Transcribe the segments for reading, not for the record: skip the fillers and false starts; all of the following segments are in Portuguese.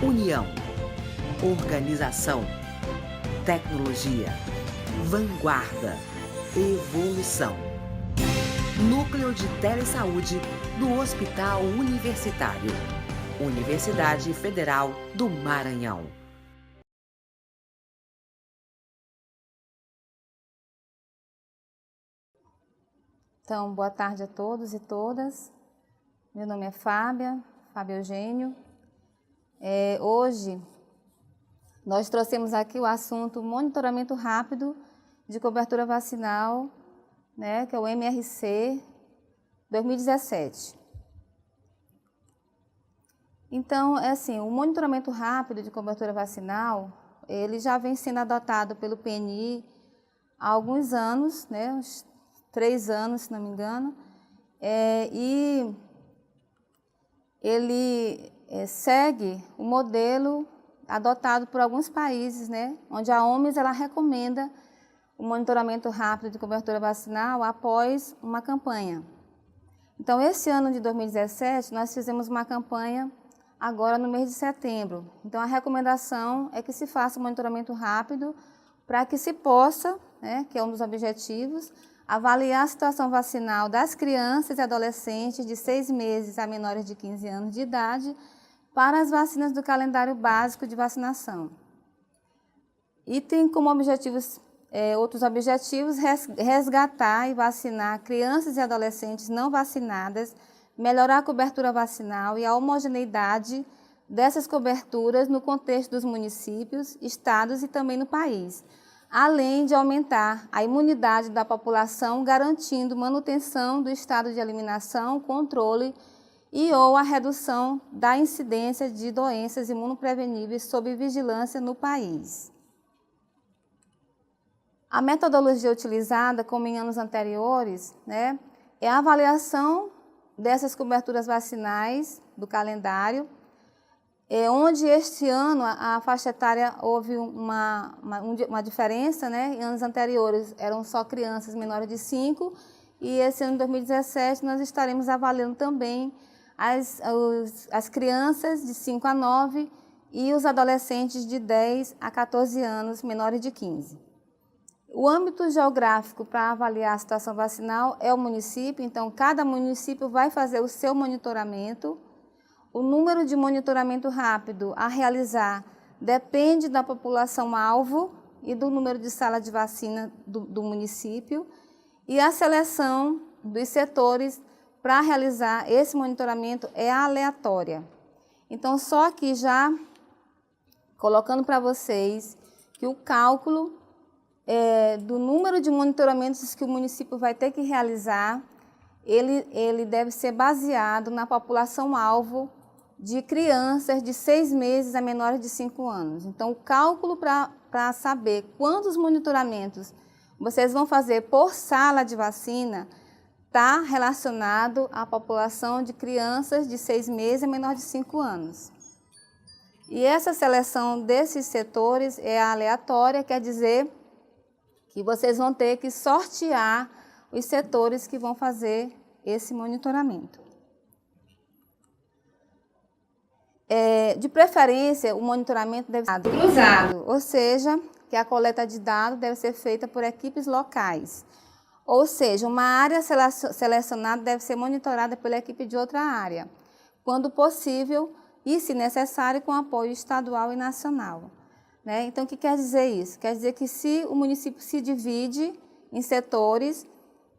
União, organização, tecnologia, vanguarda, evolução. Núcleo de Telesaúde do Hospital Universitário. Universidade Federal do Maranhão. Então, boa tarde a todos e todas. Meu nome é Fábio Eugênio. Hoje, nós trouxemos aqui o assunto monitoramento rápido de cobertura vacinal, né, que é o MRC 2017. Então, o monitoramento rápido de cobertura vacinal, ele já vem sendo adotado pelo PNI há alguns anos, né, uns 3 anos, se não me engano, e ele segue o modelo adotado por alguns países, né, onde a OMS ela recomenda o monitoramento rápido de cobertura vacinal após uma campanha. Então, esse ano de 2017, nós fizemos uma campanha agora no mês de setembro. Então, a recomendação é que se faça o monitoramento rápido para que se possa, né, que é um dos objetivos, avaliar a situação vacinal das crianças e adolescentes de 6 meses a menores de 15 anos de idade para as vacinas do calendário básico de vacinação. E tem como outros objetivos, resgatar e vacinar crianças e adolescentes não vacinadas, melhorar a cobertura vacinal e a homogeneidade dessas coberturas no contexto dos municípios, estados e também no país, além de aumentar a imunidade da população, garantindo manutenção do estado de eliminação, controle e ou a redução da incidência de doenças imunopreveníveis sob vigilância no país. A metodologia utilizada, como em anos anteriores, né, é a avaliação dessas coberturas vacinais do calendário, onde este ano a faixa etária houve uma diferença, né? Em anos anteriores eram só crianças menores de 5 e esse ano de 2017 nós estaremos avaliando também as crianças de 5 a 9 e os adolescentes de 10 a 14 anos menores de 15. O âmbito geográfico para avaliar a situação vacinal é o município, então cada município vai fazer o seu monitoramento. O número de monitoramento rápido a realizar depende da população-alvo e do número de sala de vacina do município e a seleção dos setores para realizar esse monitoramento é aleatória. Então, só aqui já colocando para vocês que o cálculo do número de monitoramentos que o município vai ter que realizar, ele deve ser baseado na população-alvo de crianças de 6 meses a menores de 5 anos. Então, o cálculo para saber quantos monitoramentos vocês vão fazer por sala de vacina está relacionado à população de crianças de 6 meses a menor de 5 anos. E essa seleção desses setores é aleatória, quer dizer que vocês vão ter que sortear os setores que vão fazer esse monitoramento. De preferência, o monitoramento deve ser cruzado, ou seja, que a coleta de dados deve ser feita por equipes locais. Ou seja, uma área selecionada deve ser monitorada pela equipe de outra área, quando possível e, se necessário, com apoio estadual e nacional. Né? Então, o que quer dizer isso? Quer dizer que se o município se divide em setores,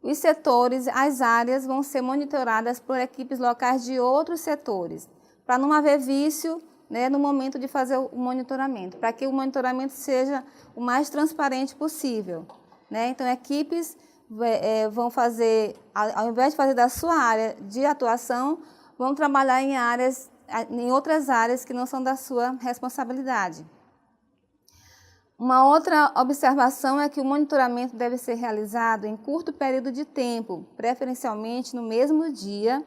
os setores, as áreas vão ser monitoradas por equipes locais de outros setores, para não haver vício, né, no momento de fazer o monitoramento, para que o monitoramento seja o mais transparente possível. Né? Então, equipes vão fazer, ao invés de fazer da sua área de atuação, vão trabalhar em outras áreas que não são da sua responsabilidade. Uma outra observação é que o monitoramento deve ser realizado em curto período de tempo, preferencialmente no mesmo dia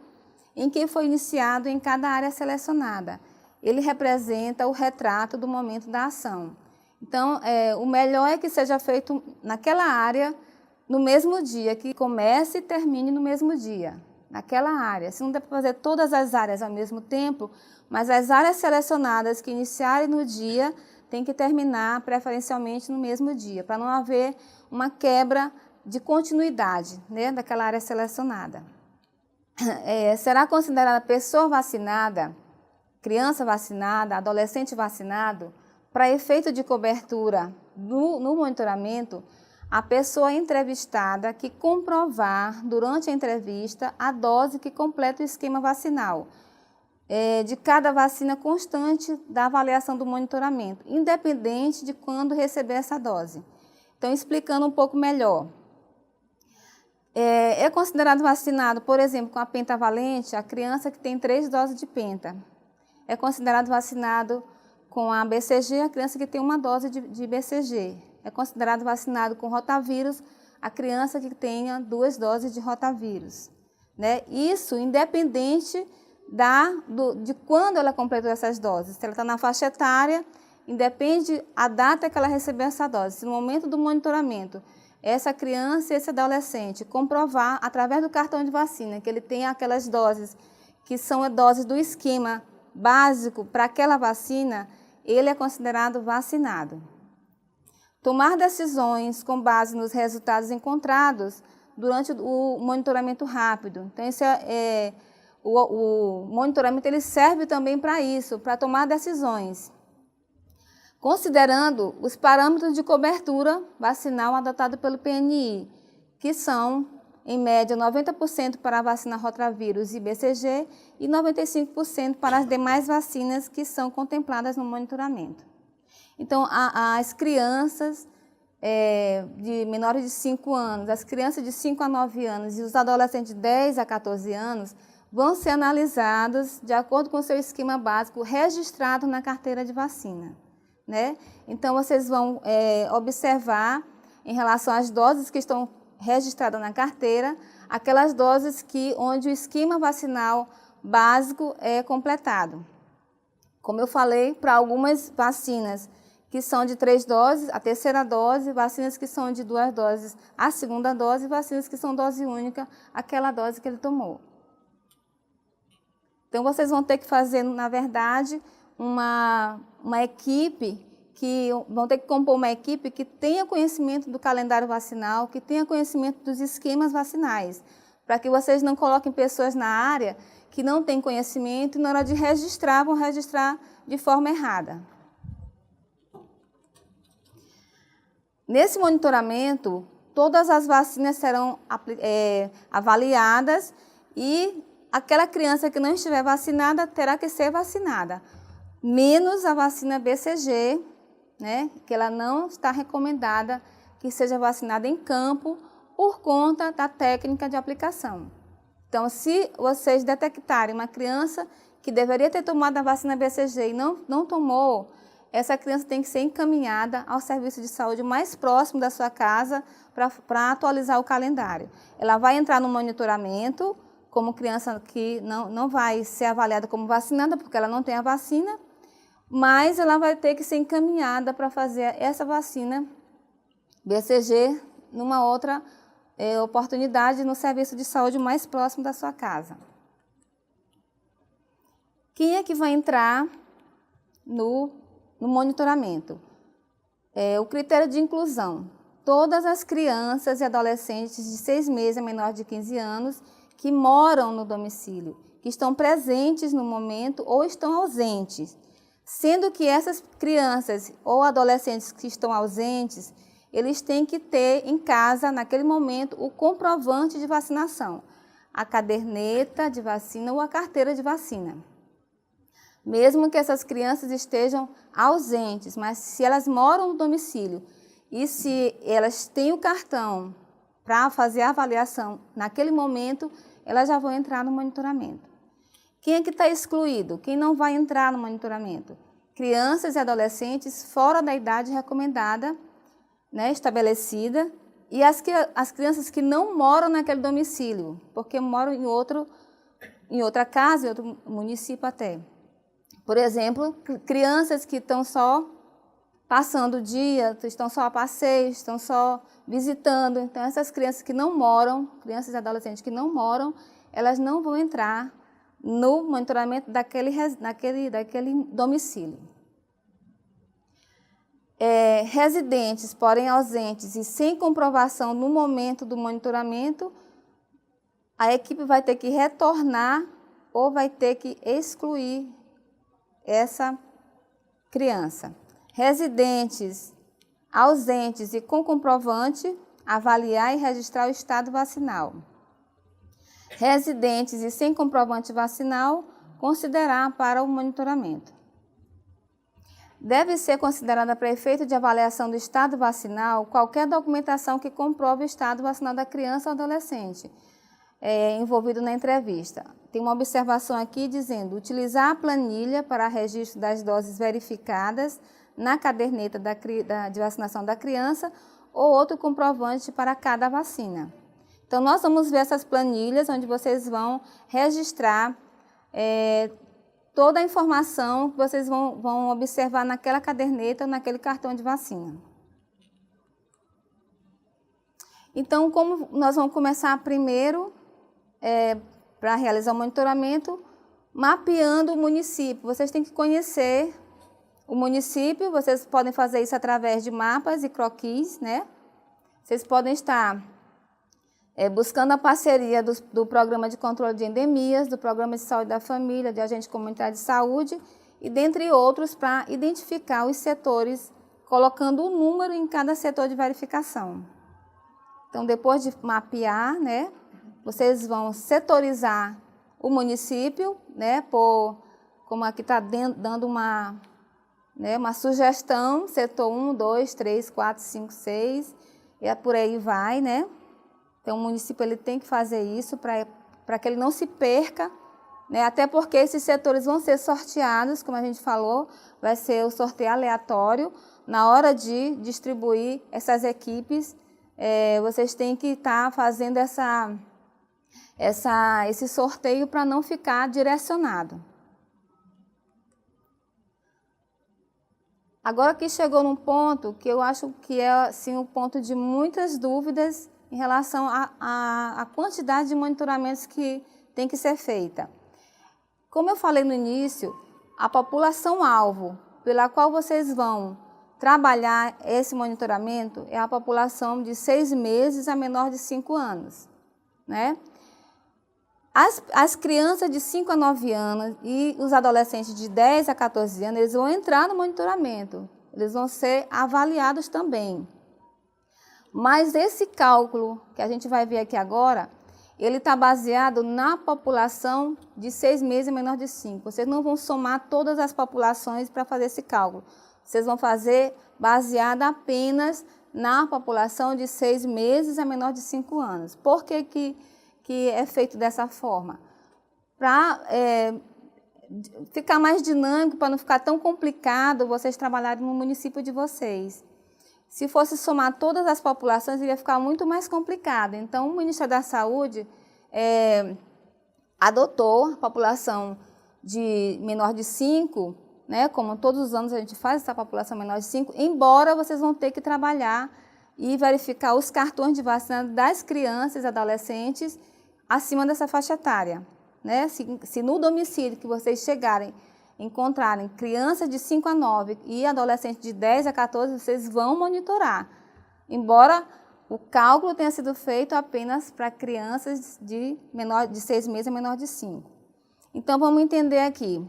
em que foi iniciado em cada área selecionada. Ele representa o retrato do momento da ação. Então, o melhor é que seja feito naquela área no mesmo dia, que comece e termine no mesmo dia. naquela área. Se não der para fazer todas as áreas ao mesmo tempo, mas as áreas selecionadas que iniciarem no dia tem que terminar preferencialmente no mesmo dia, para não haver uma quebra de continuidade, né, daquela área selecionada. Será considerada pessoa vacinada, criança vacinada, adolescente vacinado, para efeito de cobertura no monitoramento, a pessoa entrevistada que comprovar durante a entrevista a dose que completa o esquema vacinal, de cada vacina constante da avaliação do monitoramento, independente de quando receber essa dose. Então, explicando um pouco melhor. É considerado vacinado, por exemplo, com a pentavalente, a criança que tem 3 doses de penta. É considerado vacinado com a BCG, a criança que tem 1 dose de BCG. É considerado vacinado com rotavírus, a criança que tenha 2 doses de rotavírus. Né? Isso independente de quando ela completou essas doses. Se ela está na faixa etária, independe a data que ela recebeu essa dose. Se no momento do monitoramento, essa criança e esse adolescente comprovar, através do cartão de vacina, que ele tem aquelas doses, que são doses do esquema básico para aquela vacina, ele é considerado vacinado. Tomar decisões com base nos resultados encontrados durante o monitoramento rápido. Então, o monitoramento ele serve também para isso, para tomar decisões, considerando os parâmetros de cobertura vacinal adotados pelo PNI, que são, em média, 90% para a vacina rotavírus e BCG e 95% para as demais vacinas que são contempladas no monitoramento. Então, as crianças de menores de 5 anos, as crianças de 5 a 9 anos e os adolescentes de 10 a 14 anos vão ser analisados de acordo com o seu esquema básico registrado na carteira de vacina. Né? Então, vocês vão observar, em relação às doses que estão registradas na carteira, aquelas doses onde o esquema vacinal básico é completado. Como eu falei, para algumas vacinas que são de 3 doses, a terceira dose, vacinas que são de 2 doses, a segunda dose, e vacinas que são dose única, aquela dose que ele tomou. Então, vocês vão ter que fazer, na verdade, uma equipe, vão ter que compor uma equipe que tenha conhecimento do calendário vacinal, que tenha conhecimento dos esquemas vacinais, para que vocês não coloquem pessoas na área que não têm conhecimento e na hora de registrar, vão registrar de forma errada. Nesse monitoramento, todas as vacinas serão avaliadas e aquela criança que não estiver vacinada terá que ser vacinada, menos a vacina BCG, né, que ela não está recomendada que seja vacinada em campo por conta da técnica de aplicação. Então, se vocês detectarem uma criança que deveria ter tomado a vacina BCG e não tomou, essa criança tem que ser encaminhada ao serviço de saúde mais próximo da sua casa para atualizar o calendário. Ela vai entrar no monitoramento como criança que não vai ser avaliada como vacinada, porque ela não tem a vacina, mas ela vai ter que ser encaminhada para fazer essa vacina BCG numa outra oportunidade no serviço de saúde mais próximo da sua casa. Quem é que vai entrar no monitoramento? O critério de inclusão. Todas as crianças e adolescentes de 6 meses a menor de 15 anos que moram no domicílio, que estão presentes no momento ou estão ausentes, sendo que essas crianças ou adolescentes que estão ausentes, eles têm que ter em casa, naquele momento, o comprovante de vacinação, a caderneta de vacina ou a carteira de vacina. Mesmo que essas crianças estejam ausentes, mas se elas moram no domicílio e se elas têm o cartão para fazer a avaliação naquele momento, elas já vão entrar no monitoramento. Quem é que está excluído? Quem não vai entrar no monitoramento? Crianças e adolescentes fora da idade recomendada, né, estabelecida, e as crianças que não moram naquele domicílio, porque moram em outra casa, em outro município até. Por exemplo, crianças que estão só passando o dia, estão só a passeio, estão só visitando. Então, essas crianças que não moram, crianças e adolescentes que não moram, elas não vão entrar no monitoramento daquele domicílio. Residentes, porém ausentes e sem comprovação no momento do monitoramento, a equipe vai ter que retornar ou vai ter que excluir essa criança. Residentes, ausentes e com comprovante, avaliar e registrar o estado vacinal. Residentes e sem comprovante vacinal, considerar para o monitoramento. Deve ser considerada para efeito de avaliação do estado vacinal qualquer documentação que comprove o estado vacinal da criança ou adolescente envolvido na entrevista. Tem uma observação aqui dizendo: utilizar a planilha para registro das doses verificadas na caderneta de vacinação da criança ou outro comprovante para cada vacina. Então, nós vamos ver essas planilhas onde vocês vão registrar toda a informação que vocês vão observar naquela caderneta ou naquele cartão de vacina. Então, como nós vamos começar primeiro, para realizar o monitoramento, mapeando o município. Vocês têm que conhecer o município, vocês podem fazer isso através de mapas e croquis, né? Vocês podem estar buscando a parceria do Programa de Controle de Endemias, do Programa de Saúde da Família, de Agente Comunitário de Saúde, e dentre outros, para identificar os setores, colocando um número em cada setor de verificação. Então, depois de mapear, né, vocês vão setorizar o município, né, como aqui está dando uma sugestão, setor 1, 2, 3, 4, 5, 6, e por aí vai, né? Então, o município ele tem que fazer isso para que ele não se perca, né? Até porque esses setores vão ser sorteados, como a gente falou, vai ser o sorteio aleatório. Na hora de distribuir essas equipes, vocês têm que estar fazendo esse sorteio para não ficar direcionado. Agora que chegou num ponto que eu acho que é assim, um ponto de muitas dúvidas em relação à quantidade de monitoramentos que tem que ser feita. Como eu falei no início, a população-alvo pela qual vocês vão trabalhar esse monitoramento é a população de 6 meses a menor de 5 anos, né? As crianças de 5 a 9 anos e os adolescentes de 10 a 14 anos, eles vão entrar no monitoramento, eles vão ser avaliados também. Mas esse cálculo que a gente vai ver aqui agora, ele está baseado na população de 6 meses e menor de 5. Vocês não vão somar todas as populações para fazer esse cálculo. Vocês vão fazer baseado apenas na população de 6 meses a menor de 5 anos. Por que é feito dessa forma? Para ficar mais dinâmico, para não ficar tão complicado vocês trabalharem no município de vocês. Se fosse somar todas as populações, iria ficar muito mais complicado. Então, o Ministério da Saúde adotou a população de menor de 5, né, como todos os anos a gente faz essa população menor de 5, embora vocês vão ter que trabalhar e verificar os cartões de vacina das crianças e adolescentes acima dessa faixa etária, né? Se no domicílio que vocês encontrarem crianças de 5 a 9 e adolescentes de 10 a 14, vocês vão monitorar, embora o cálculo tenha sido feito apenas para crianças de 6 meses a menor de 5. Então, vamos entender aqui.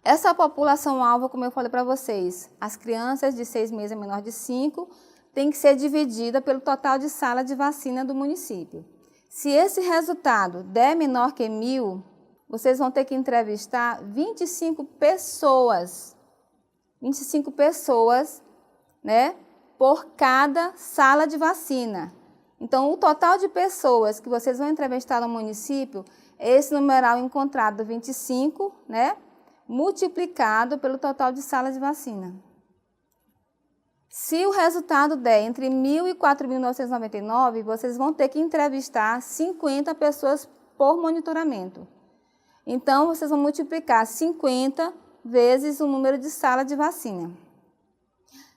Essa população-alvo, como eu falei para vocês, as crianças de 6 meses a menor de 5, tem que ser dividida pelo total de sala de vacina do município. Se esse resultado der menor que 1.000, vocês vão ter que entrevistar 25 pessoas, né, por cada sala de vacina. Então, o total de pessoas que vocês vão entrevistar no município é esse numeral encontrado, 25, né, multiplicado pelo total de salas de vacina. Se o resultado der entre 1.000 e 4.999, vocês vão ter que entrevistar 50 pessoas por monitoramento. Então, vocês vão multiplicar 50 vezes o número de sala de vacina.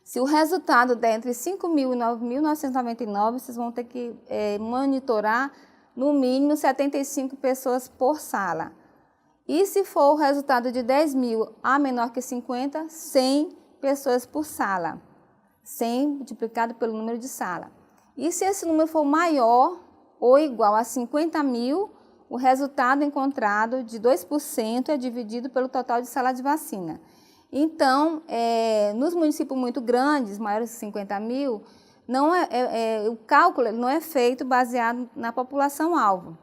Se o resultado der entre 5.000 e 9.999, vocês vão ter que monitorar no mínimo 75 pessoas por sala. E se for o resultado de 10 mil a menor que 50, 100 pessoas por sala. 100 multiplicado pelo número de sala. E se esse número for maior ou igual a 50 mil, o resultado encontrado de 2% é dividido pelo total de sala de vacina. Então, nos municípios muito grandes, maiores de 50 mil, o cálculo não é feito baseado na população-alvo.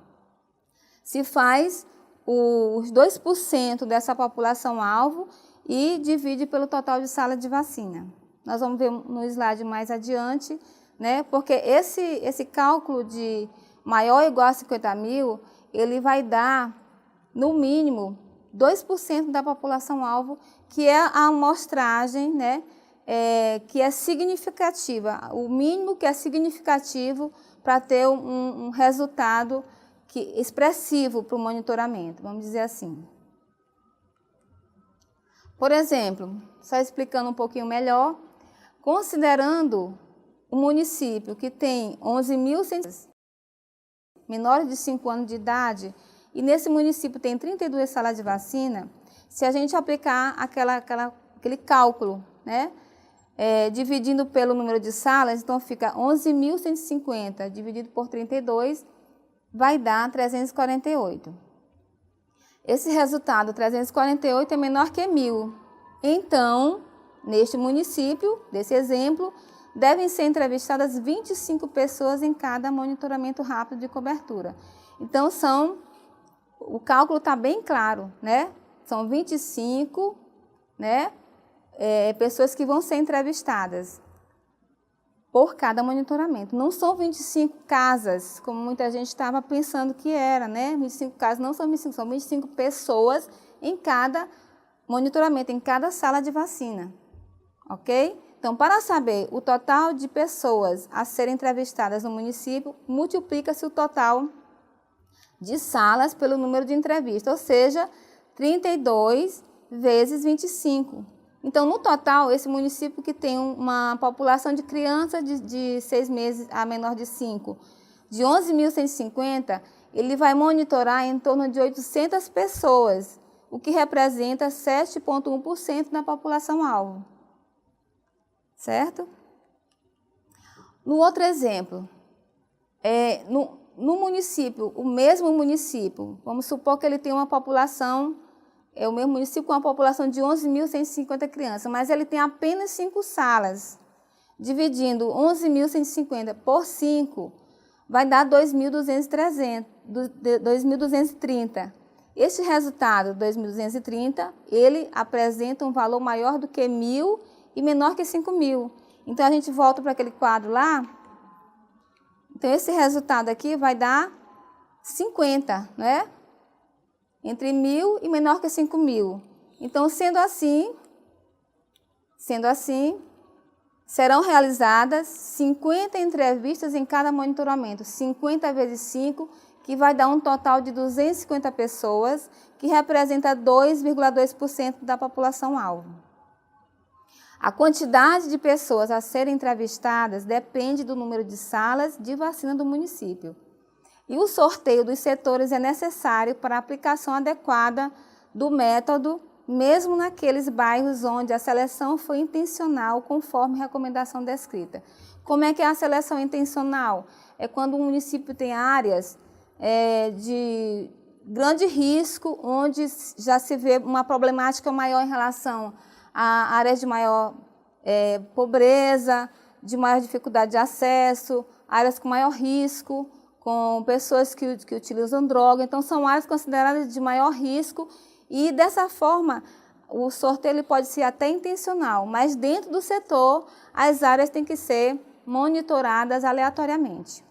Se faz os 2% dessa população-alvo e divide pelo total de sala de vacina. Nós vamos ver no slide mais adiante, né? Porque esse cálculo de maior ou igual a 50 mil, ele vai dar, no mínimo, 2% da população-alvo, que é a amostragem, né? Que é significativa, o mínimo que é significativo para ter um resultado expressivo para o monitoramento, vamos dizer assim. Por exemplo, só explicando um pouquinho melhor, considerando o município que tem 11.100 menores de 5 anos de idade, e nesse município tem 32 salas de vacina, se a gente aplicar aquele cálculo, né, dividindo pelo número de salas, então fica 11.150 dividido por 32, vai dar 348. Esse resultado, 348, é menor que 1.000. Então, neste município, desse exemplo, devem ser entrevistadas 25 pessoas em cada monitoramento rápido de cobertura. Então, o cálculo está bem claro, né? São 25, né, pessoas que vão ser entrevistadas por cada monitoramento. Não são 25 casas, como muita gente estava pensando que era, né? 25 casas não são 25, são 25 pessoas em cada monitoramento, em cada sala de vacina, ok? Então, para saber o total de pessoas a serem entrevistadas no município, multiplica-se o total de salas pelo número de entrevistas, ou seja, 32 vezes 25. Então, no total, esse município que tem uma população de crianças de 6 meses a menor de 5, de 11.150, ele vai monitorar em torno de 800 pessoas, o que representa 7,1% da população-alvo. Certo? No outro exemplo, no município, o mesmo município, vamos supor que ele tem uma população, o mesmo município com uma população de 11.150 crianças, mas ele tem apenas 5 salas. Dividindo 11.150 por 5, vai dar 2.230. Este resultado, 2.230, ele apresenta um valor maior do que 1.000 e menor que 5.000. Então, a gente volta para aquele quadro lá. Então, esse resultado aqui vai dar 50, né? Entre 1.000 e menor que 5.000. Então, sendo assim, serão realizadas 50 entrevistas em cada monitoramento, 50 vezes 5, que vai dar um total de 250 pessoas, que representa 2,2% da população-alvo. A quantidade de pessoas a serem entrevistadas depende do número de salas de vacina do município. E o sorteio dos setores é necessário para a aplicação adequada do método, mesmo naqueles bairros onde a seleção foi intencional, conforme recomendação descrita. Como é que é a seleção intencional? É quando um município tem áreas de grande risco, onde já se vê uma problemática maior em relação a áreas de maior pobreza, de maior dificuldade de acesso, áreas com maior risco, com pessoas que utilizam droga. Então, são áreas consideradas de maior risco e, dessa forma, o sorteio ele pode ser até intencional, mas dentro do setor, as áreas têm que ser monitoradas aleatoriamente.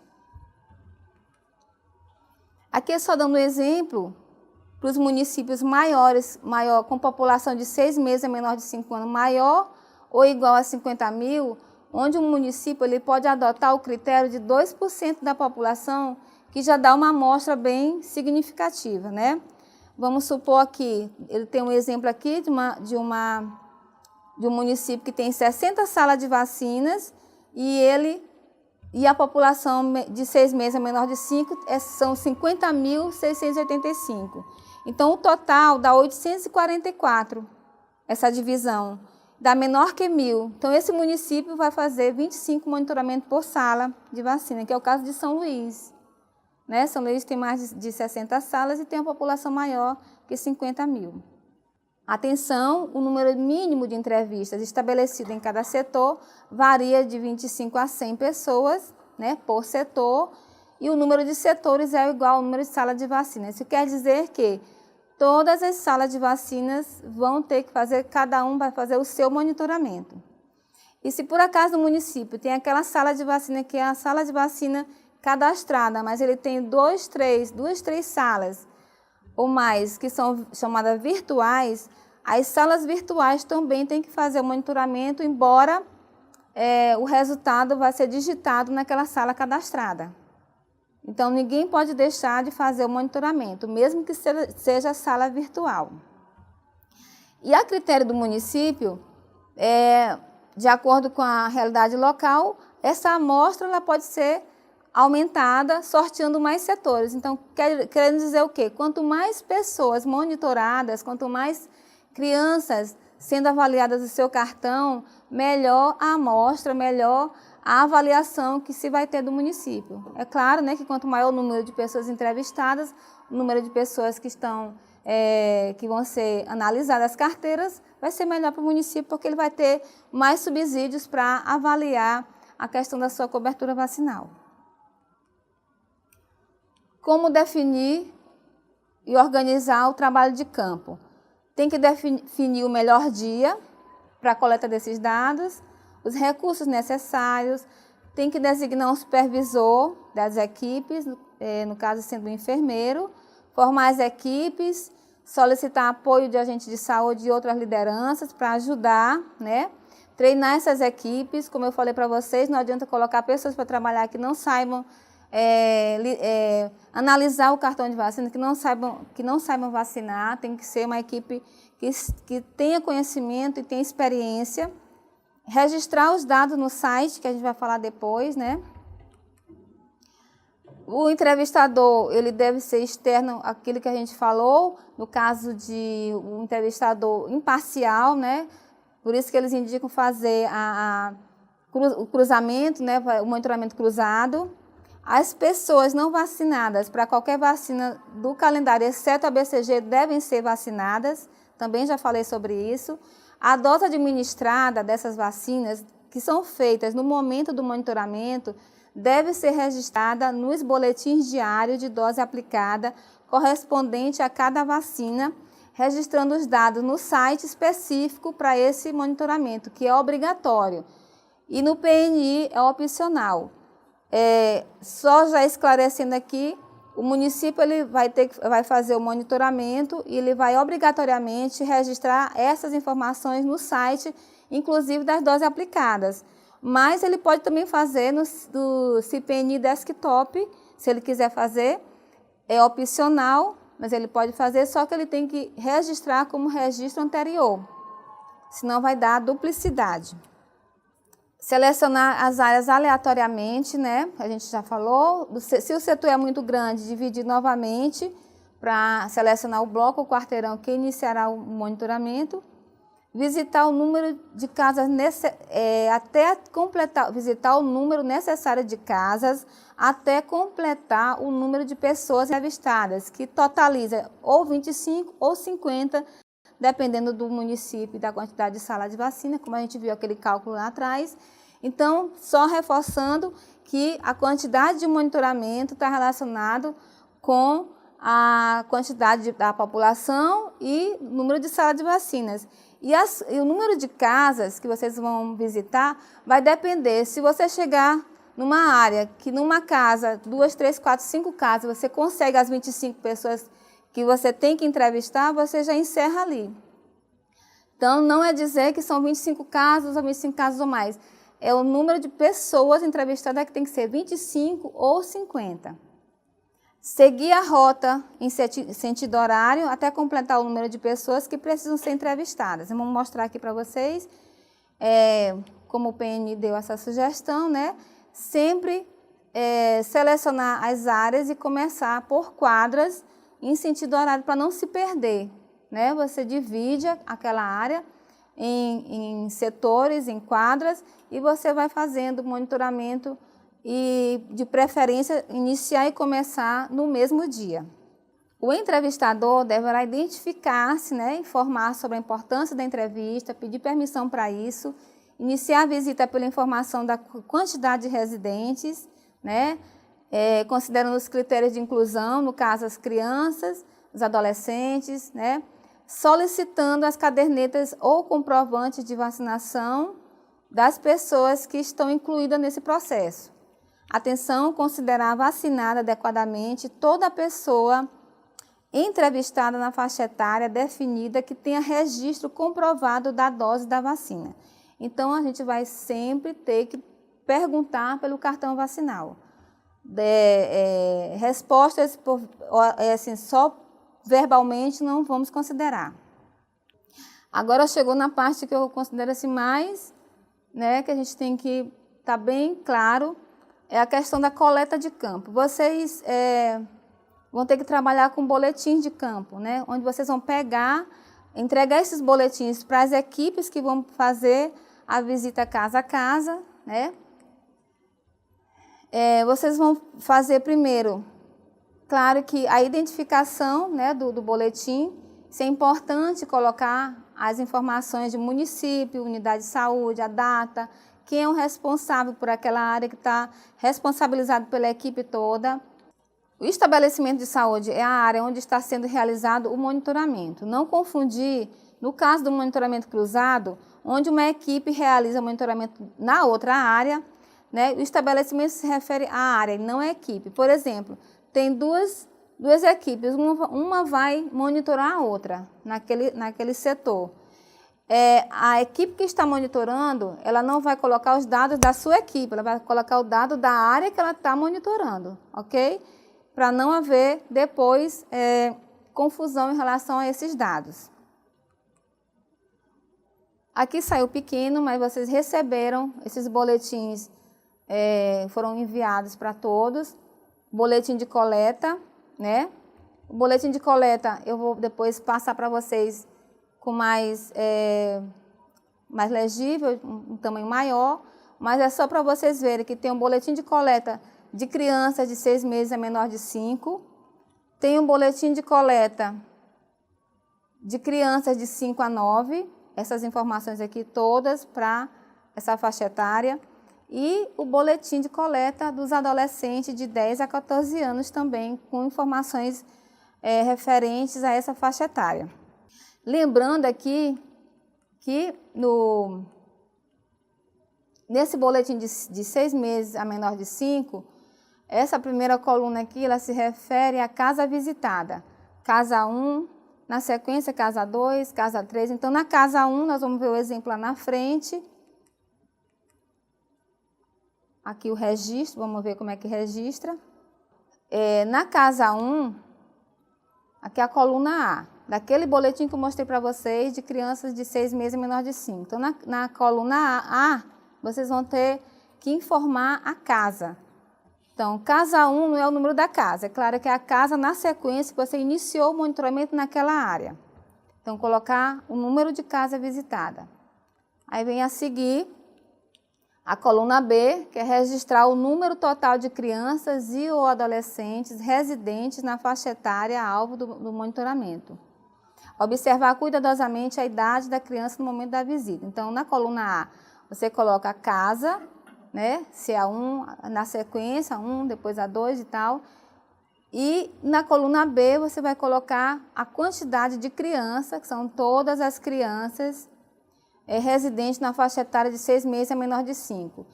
Aqui é só dando um exemplo para os municípios com população de 6 meses a menor de 5 anos, maior ou igual a 50.000, onde um município ele pode adotar o critério de 2% da população, que já dá uma amostra bem significativa, né? Vamos supor aqui, ele tem um exemplo aqui de um município que tem 60 salas de vacinas e ele e a população de 6 meses a menor de 5 são 50.685. Então, o total dá 844, essa divisão, dá menor que 1.000. Então, esse município vai fazer 25 monitoramentos por sala de vacina, que é o caso de São Luís. Né? São Luís tem mais de 60 salas e tem uma população maior que 50.000. Atenção, o número mínimo de entrevistas estabelecido em cada setor varia de 25 a 100 pessoas, né, por setor, e o número de setores é igual ao número de salas de vacina. Isso quer dizer que todas as salas de vacinas vão ter que fazer, cada um vai fazer o seu monitoramento. E se por acaso no município tem aquela sala de vacina que é a sala de vacina cadastrada, mas ele tem duas, três salas ou mais que são chamadas virtuais, as salas virtuais também têm que fazer o monitoramento, embora o resultado vai ser digitado naquela sala cadastrada. Então, ninguém pode deixar de fazer o monitoramento, mesmo que seja sala virtual. E a critério do município, de acordo com a realidade local, essa amostra ela pode ser aumentada, sorteando mais setores. Então, querendo dizer o quê? Quanto mais pessoas monitoradas, quanto mais crianças sendo avaliadas do seu cartão, melhor a amostra, melhor a avaliação que se vai ter do município. É claro, né, que quanto maior o número de pessoas entrevistadas, o número de pessoas que vão ser analisadas as carteiras, vai ser melhor para o município, porque ele vai ter mais subsídios para avaliar a questão da sua cobertura vacinal. Como definir e organizar o trabalho de campo? Tem que definir o melhor dia para a coleta desses dados, os recursos necessários, tem que designar um supervisor das equipes, no caso sendo um enfermeiro, formar as equipes, solicitar apoio de agentes de saúde e outras lideranças para ajudar, né? Treinar essas equipes, como eu falei para vocês, não adianta colocar pessoas para trabalhar que não saibam analisar o cartão de vacina, que não saibam vacinar, tem que ser uma equipe que tenha conhecimento e tenha experiência. Registrar os dados no site, que a gente vai falar depois, né? O entrevistador, ele deve ser externo àquilo que a gente falou, no caso de um entrevistador imparcial, né? Por isso que eles indicam fazer o cruzamento, né? O monitoramento cruzado. As pessoas não vacinadas para qualquer vacina do calendário, exceto a BCG, devem ser vacinadas. Também já falei sobre isso. A dose administrada dessas vacinas, que são feitas no momento do monitoramento, deve ser registrada nos boletins diários de dose aplicada correspondente a cada vacina, registrando os dados no site específico para esse monitoramento, que é obrigatório. E no PNI é opcional. Só já esclarecendo aqui, o município ele vai fazer o monitoramento e ele vai obrigatoriamente registrar essas informações no site, inclusive das doses aplicadas. Mas ele pode também fazer no CPNI Desktop, se ele quiser fazer, é opcional, mas ele pode fazer, só que ele tem que registrar como registro anterior, senão vai dar duplicidade. Selecionar as áreas aleatoriamente, né? A gente já falou. Se o setor é muito grande, dividir novamente para selecionar o bloco ou quarteirão que iniciará o monitoramento. Visitar o número de casas até completar, visitar o número necessário de casas até completar o número de pessoas entrevistadas, que totaliza ou 25 ou 50, dependendo do município e da quantidade de sala de vacina, como a gente viu aquele cálculo lá atrás. Então, só reforçando que a quantidade de monitoramento está relacionado com a quantidade da população e o número de salas de vacinas. E o número de casas que vocês vão visitar vai depender. Se você chegar numa área que numa casa, 2, 3, 4, 5 casas, você consegue as 25 pessoas que você tem que entrevistar, você já encerra ali. Então, não é dizer que são 25 casos ou 25 casos ou mais. É o número de pessoas entrevistadas que tem que ser 25 ou 50. Seguir a rota em sentido horário até completar o número de pessoas que precisam ser entrevistadas. Vamos mostrar aqui para vocês como o PN deu essa sugestão, né? sempre selecionar as áreas e começar por quadras em sentido horário para não se perder, né? Você divide aquela área em setores, em quadras, e você vai fazendo monitoramento e, de preferência, iniciar e começar no mesmo dia. O entrevistador deverá identificar-se, né, informar sobre a importância da entrevista, pedir permissão para isso, iniciar a visita pela informação da quantidade de residentes, né, considerando os critérios de inclusão, no caso as crianças, os adolescentes, né, solicitando as cadernetas ou comprovantes de vacinação das pessoas que estão incluídas nesse processo. Atenção, considerar vacinada adequadamente toda pessoa entrevistada na faixa etária definida que tenha registro comprovado da dose da vacina. Então, a gente vai sempre ter que perguntar pelo cartão vacinal. Respostas assim, só verbalmente não vamos considerar. Agora chegou na parte que eu considero assim mais, né, que a gente tem que estar bem claro, é a questão da coleta de campo. Vocês vão ter que trabalhar com boletins de campo, né, onde vocês vão entregar esses boletins para as equipes que vão fazer a visita casa a casa, né. Vocês vão fazer primeiro, claro que a identificação, né, do boletim, isso é importante colocar as informações de município, unidade de saúde, a data, quem é o responsável por aquela área que está responsabilizado pela equipe toda. O estabelecimento de saúde é a área onde está sendo realizado o monitoramento. Não confundir, no caso do monitoramento cruzado, onde uma equipe realiza o monitoramento na outra área, né, o estabelecimento se refere à área, não à equipe. Por exemplo, tem duas equipes, uma vai monitorar a outra naquele setor. A equipe que está monitorando, ela não vai colocar os dados da sua equipe, ela vai colocar o dado da área que ela está monitorando, ok? Para não haver depois confusão em relação a esses dados. Aqui saiu pequeno, mas vocês receberam esses boletins, foram enviados para todos. Boletim de coleta, né? O boletim de coleta eu vou depois passar para vocês com mais legível, um tamanho maior, mas é só para vocês verem que tem um boletim de coleta de crianças de 6 meses a menor de 5, tem um boletim de coleta de crianças de 5 a 9, essas informações aqui todas para essa faixa etária, e o boletim de coleta dos adolescentes de 10 a 14 anos também, com informações referentes a essa faixa etária. Lembrando aqui que nesse boletim de 6 meses a menor de 5, essa primeira coluna aqui, ela se refere à casa visitada. Casa 1, na sequência casa 2, casa 3. Então, na casa 1, nós vamos ver o exemplo lá na frente. Aqui o registro, vamos ver como é que registra. Na casa 1, aqui é a coluna A, daquele boletim que eu mostrei para vocês de crianças de 6 meses e menor de 5. Então, na coluna A, vocês vão ter que informar a casa. Então, casa 1 não é o número da casa, é claro que é a casa na sequência que você iniciou o monitoramento naquela área. Então, colocar o número de casa visitada. Aí vem a seguir a coluna B, que é registrar o número total de crianças e ou adolescentes residentes na faixa etária alvo do monitoramento. Observar cuidadosamente a idade da criança no momento da visita. Então, na coluna A, você coloca a casa, né? Se é a 1, na sequência, 1, depois a 2 e tal. E na coluna B, você vai colocar a quantidade de crianças, que são todas as crianças residentes na faixa etária de 6 meses a menor de 5.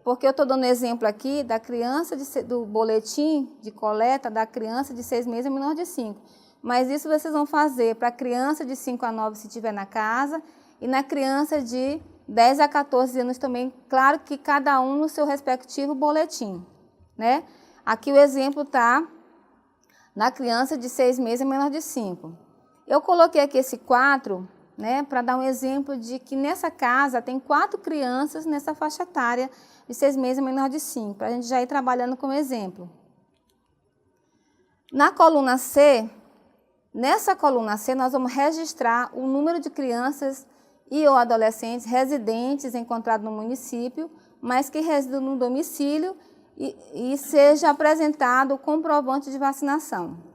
Porque eu estou dando exemplo aqui da criança, do boletim de coleta da criança de 6 meses a menor de 5. Mas isso vocês vão fazer para a criança de 5 a 9 se estiver na casa e na criança de 10 a 14 anos também, claro que cada um no seu respectivo boletim, né? Aqui o exemplo está na criança de 6 meses a menor de 5. Eu coloquei aqui esse 4, né, para dar um exemplo de que nessa casa tem 4 crianças nessa faixa etária de 6 meses a menor de 5, para a gente já ir trabalhando como exemplo. Na coluna C, nessa coluna C, nós vamos registrar o número de crianças e ou adolescentes residentes encontrados no município, mas que residam no domicílio e seja apresentado o comprovante de vacinação.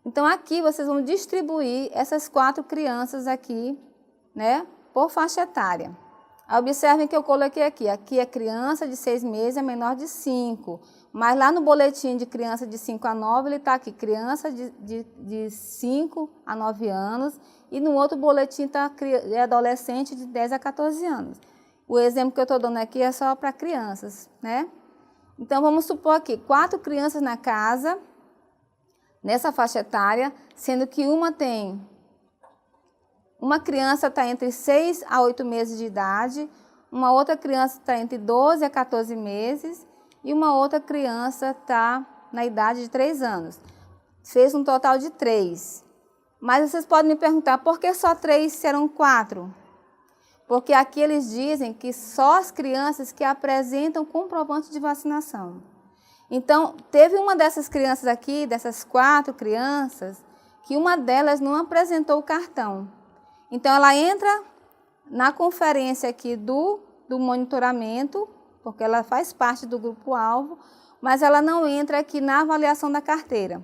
Então, aqui vocês vão distribuir essas 4 crianças aqui, né, por faixa etária. Observem que eu coloquei aqui é criança de 6 meses a menor de 5, mas lá no boletim de criança de 5 a 9, ele está aqui, criança de 5 a 9 anos, e no outro boletim está adolescente de 10 a 14 anos. O exemplo que eu estou dando aqui é só para crianças, né? Então, vamos supor aqui, 4 crianças na casa, nessa faixa etária, sendo que uma criança está entre 6 a 8 meses de idade, uma outra criança está entre 12 a 14 meses e uma outra criança está na idade de 3 anos. Fez um total de 3. Mas vocês podem me perguntar, por que só 3 se eram 4? Porque aqui eles dizem que só as crianças que apresentam comprovante de vacinação. Então, teve uma dessas crianças aqui, dessas 4 crianças, que uma delas não apresentou o cartão. Então, ela entra na conferência aqui do monitoramento, porque ela faz parte do grupo-alvo, mas ela não entra aqui na avaliação da carteira,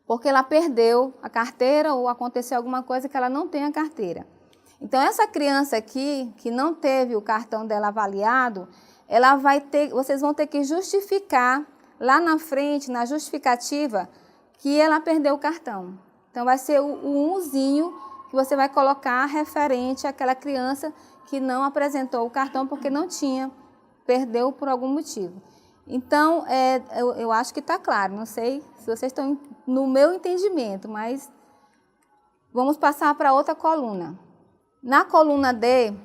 porque ela perdeu a carteira ou aconteceu alguma coisa que ela não tem a carteira. Então, essa criança aqui, que não teve o cartão dela avaliado, vocês vão ter que justificar lá na frente, na justificativa, que ela perdeu o cartão. Então, vai ser o 1zinho que você vai colocar referente àquela criança que não apresentou o cartão porque não tinha, perdeu por algum motivo. Então, eu acho que está claro, não sei se vocês estão no meu entendimento, mas vamos passar para outra coluna. Na coluna D,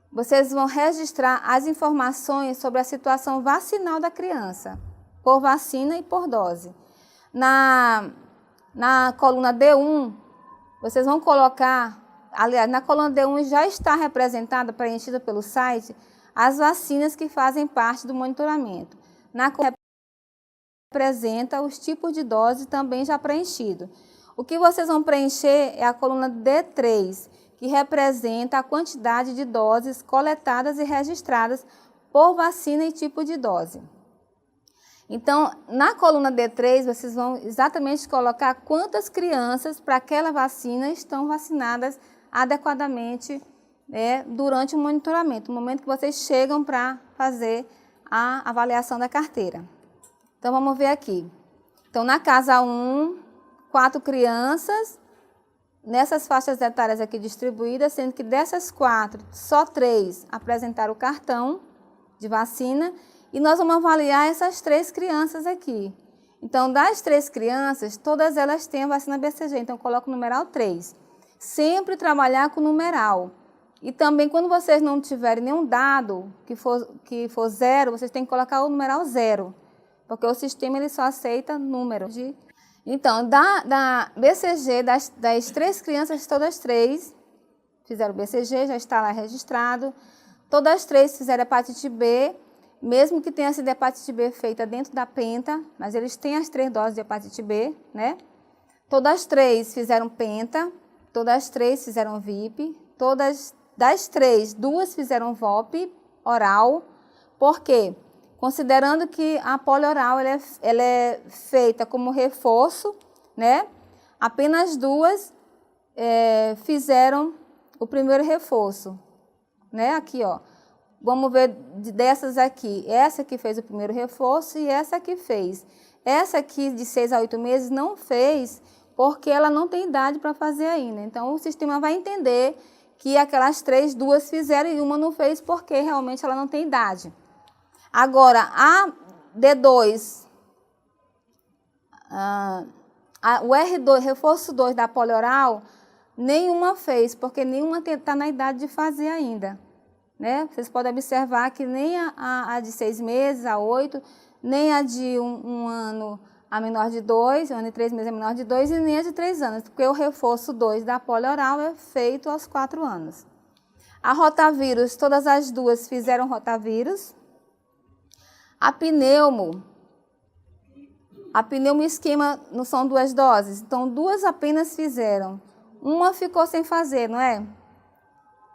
vocês vão registrar as informações sobre a situação vacinal da criança, por vacina e por dose. Na coluna D1, vocês vão colocar, aliás, na coluna D1 já está representada, preenchida pelo site, as vacinas que fazem parte do monitoramento. Na coluna representa os tipos de dose também já preenchido. O que vocês vão preencher é a coluna D3, que representa a quantidade de doses coletadas e registradas por vacina e tipo de dose. Então, na coluna D3, vocês vão exatamente colocar quantas crianças para aquela vacina estão vacinadas adequadamente durante o monitoramento, no momento que vocês chegam para fazer a avaliação da carteira. Então, vamos ver aqui. Então, na casa 1, 4 crianças, nessas faixas etárias aqui distribuídas, sendo que dessas 4, só 3 apresentaram o cartão de vacina, e nós vamos avaliar essas 3 crianças aqui. Então, das 3 crianças, todas elas têm a vacina BCG, então eu coloco o numeral 3. Sempre trabalhar com numeral. E também, quando vocês não tiverem nenhum dado que for 0, vocês têm que colocar o numeral 0, porque o sistema ele só aceita números de... Então, da BCG, das 3 crianças, todas 3 fizeram BCG, já está lá registrado. Todas 3 fizeram hepatite B, mesmo que tenha sido hepatite B feita dentro da penta, mas eles têm as 3 doses de hepatite B, né? Todas 3 fizeram penta, todas 3 fizeram VIP, das 3, 2 fizeram VOP oral. Por quê? Considerando que a polioral ela é feita como reforço, né? Apenas 2 fizeram o primeiro reforço, né? Aqui, ó. Vamos ver dessas aqui. Essa que fez o primeiro reforço e essa que fez. Essa aqui de 6 a 8 meses não fez porque ela não tem idade para fazer ainda. Então, o sistema vai entender que aquelas 3, 2 fizeram e uma não fez porque realmente ela não tem idade. Agora, a D2, o R2, reforço 2 da polioral, nenhuma fez, porque nenhuma está na idade de fazer ainda. Né? Vocês podem observar que nem a de 6 meses, a 8, nem a de um ano a menor de 2, o ano e 3 meses é menor de 2 e nem a de 3 anos, porque o reforço 2 da polio oral é feito aos 4 anos. A rotavírus, todas as duas fizeram rotavírus. A pneumo esquema não são 2 doses, então 2 apenas fizeram. Uma ficou sem fazer, não é?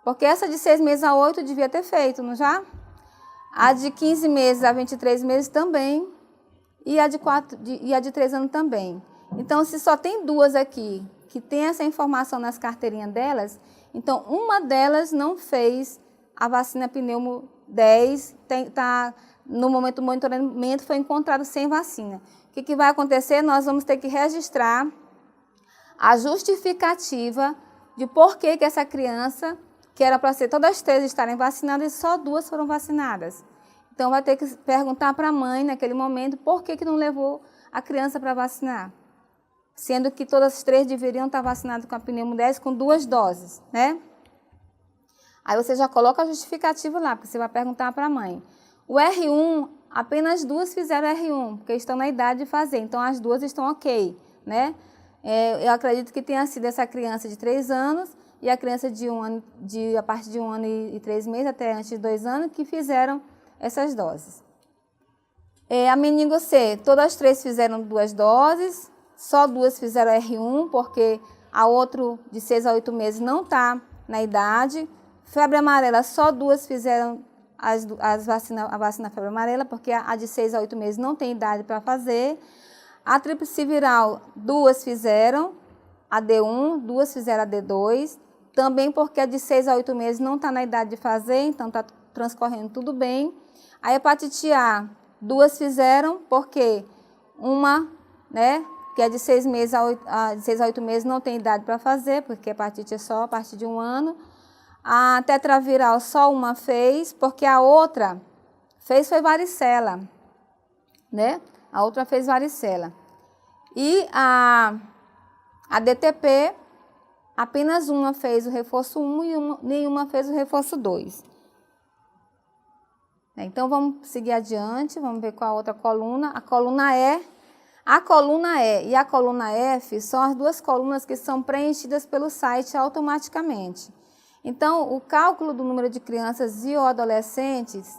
Porque essa de 6 meses a 8 devia ter feito, não já? A de 15 meses a 23 meses também. E a de 3 anos também. Então, se só tem 2 aqui que tem essa informação nas carteirinhas delas, então uma delas não fez a vacina pneumo 10, no momento do monitoramento foi encontrado sem vacina. O que vai acontecer? Nós vamos ter que registrar a justificativa de por que essa criança, que era para ser todas as 3 estarem vacinadas, e só 2 foram vacinadas. Então, vai ter que perguntar para a mãe, naquele momento, por que não levou a criança para vacinar. Sendo que todas as 3 deveriam estar vacinadas com a pneumo 10 com 2 doses, né? Aí você já coloca a justificativa lá, porque você vai perguntar para a mãe. O R1, apenas 2 fizeram R1, porque estão na idade de fazer, então as 2 estão ok, né? Eu acredito que tenha sido essa criança de 3 anos e a criança a partir de 1 ano e 3 meses, até antes de 2 anos, que fizeram essas doses. A meningo C, todas as 3 fizeram 2 doses, só 2 fizeram R1, porque a outra de 6 a 8 meses não está na idade. Febre amarela, só 2 fizeram a vacina febre amarela, porque a de 6 a 8 meses não tem idade para fazer. A tríplice viral, 2 fizeram a D1, 2 fizeram a D2, também porque a de 6 a 8 meses não está na idade de fazer, então está transcorrendo tudo bem. A hepatite A, 2 fizeram, porque uma, né, que é de 6 meses de 6 a 8 meses não tem idade para fazer, porque a hepatite é só a partir de 1 ano. A tetraviral, só uma fez, porque a outra foi varicela, né? A outra fez varicela. E a DTP, apenas uma fez o reforço 1 e nenhuma fez o reforço 2. Então, vamos seguir adiante, vamos ver qual a outra coluna. A coluna E e a coluna F são as 2 colunas que são preenchidas pelo site automaticamente. Então, o cálculo do número de crianças e ou adolescentes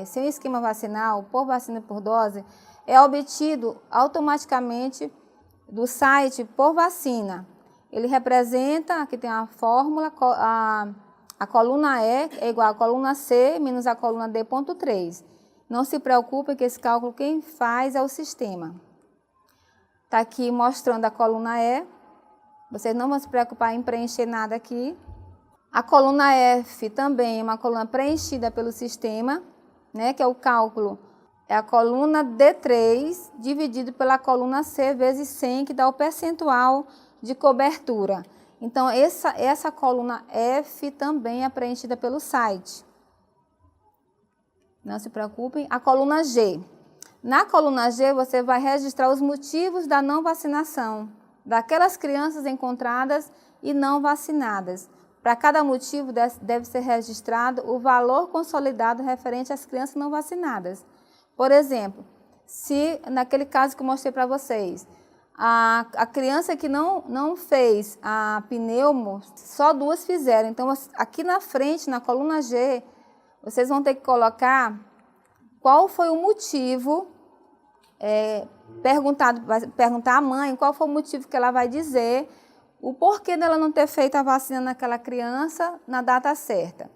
sem esquema vacinal, por vacina por dose, é obtido automaticamente do site por vacina. Ele representa, aqui tem a fórmula, a coluna E é igual a coluna C menos a coluna D.3. Não se preocupe que esse cálculo quem faz é o sistema. Está aqui mostrando a coluna E. Vocês não vão se preocupar em preencher nada aqui. A coluna F também é uma coluna preenchida pelo sistema, né, que é o cálculo. É a coluna D3 dividido pela coluna C vezes 100, que dá o percentual de cobertura. Então, essa coluna F também é preenchida pelo site. Não se preocupem. A coluna G. Na coluna G, você vai registrar os motivos da não vacinação, daquelas crianças encontradas e não vacinadas. Para cada motivo, deve ser registrado o valor consolidado referente às crianças não vacinadas. Por exemplo, se naquele caso que eu mostrei para vocês, a criança que não fez a pneumo, só 2 fizeram. Então, aqui na frente, na coluna G, vocês vão ter que colocar qual foi o motivo, perguntar à mãe qual foi o motivo que ela vai dizer, o porquê dela não ter feito a vacina naquela criança na data certa.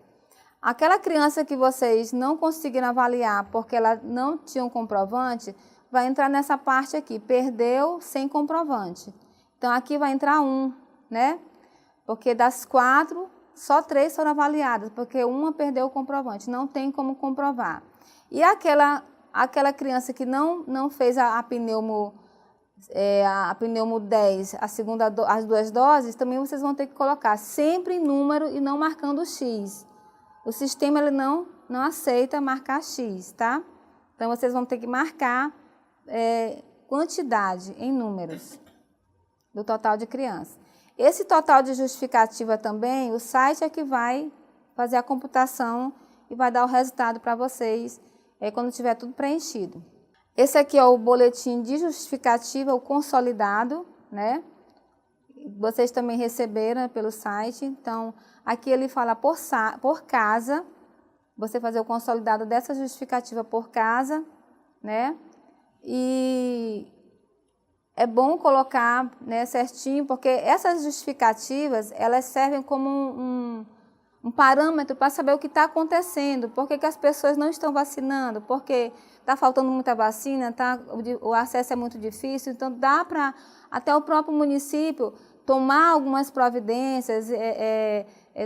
Aquela criança que vocês não conseguiram avaliar porque ela não tinha um comprovante, vai entrar nessa parte aqui, perdeu sem comprovante. Então, aqui vai entrar 1, né? Porque das 4, só 3 foram avaliadas, porque uma perdeu o comprovante, não tem como comprovar. E aquela criança que não fez a pneumo 10, as 2 doses, também vocês vão ter que colocar sempre em número e não marcando X. O sistema ele não aceita marcar X, tá? Então, vocês vão ter que marcar quantidade em números do total de crianças. Esse total de justificativa também, o site é que vai fazer a computação e vai dar o resultado para vocês quando tiver tudo preenchido. Esse aqui é o boletim de justificativa, o consolidado, né? Vocês também receberam pelo site. Então, aqui ele fala por casa, você fazer o consolidado dessa justificativa por casa, né? E é bom colocar, né, certinho, porque essas justificativas, elas servem como um parâmetro para saber o que está acontecendo, por que as pessoas não estão vacinando, porque está faltando muita vacina, o acesso é muito difícil, então dá para até o próprio município tomar algumas providências,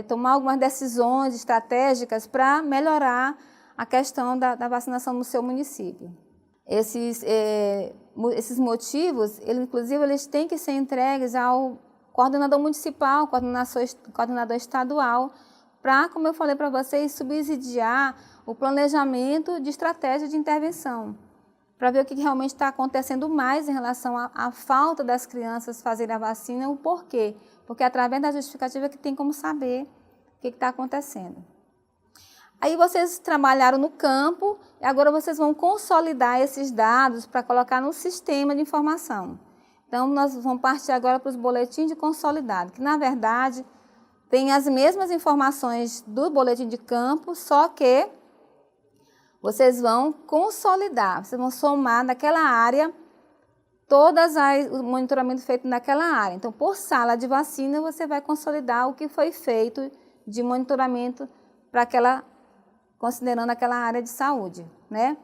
tomar algumas decisões estratégicas para melhorar a questão da vacinação no seu município. Esses motivos, inclusive, eles têm que ser entregues ao coordenador municipal, coordenador estadual, para, como eu falei para vocês, subsidiar o planejamento de estratégia de intervenção, para ver o que realmente está acontecendo mais em relação à falta das crianças fazerem a vacina, o porquê. Porque é através da justificativa que tem como saber o que está acontecendo. Aí vocês trabalharam no campo e agora vocês vão consolidar esses dados para colocar no sistema de informação. Então, nós vamos partir agora para os boletins de consolidado, que na verdade tem as mesmas informações do boletim de campo, só que vocês vão consolidar, vocês vão somar naquela área o monitoramento feito naquela área. Então, por sala de vacina, você vai consolidar o que foi feito de monitoramento para considerando aquela área de saúde, né?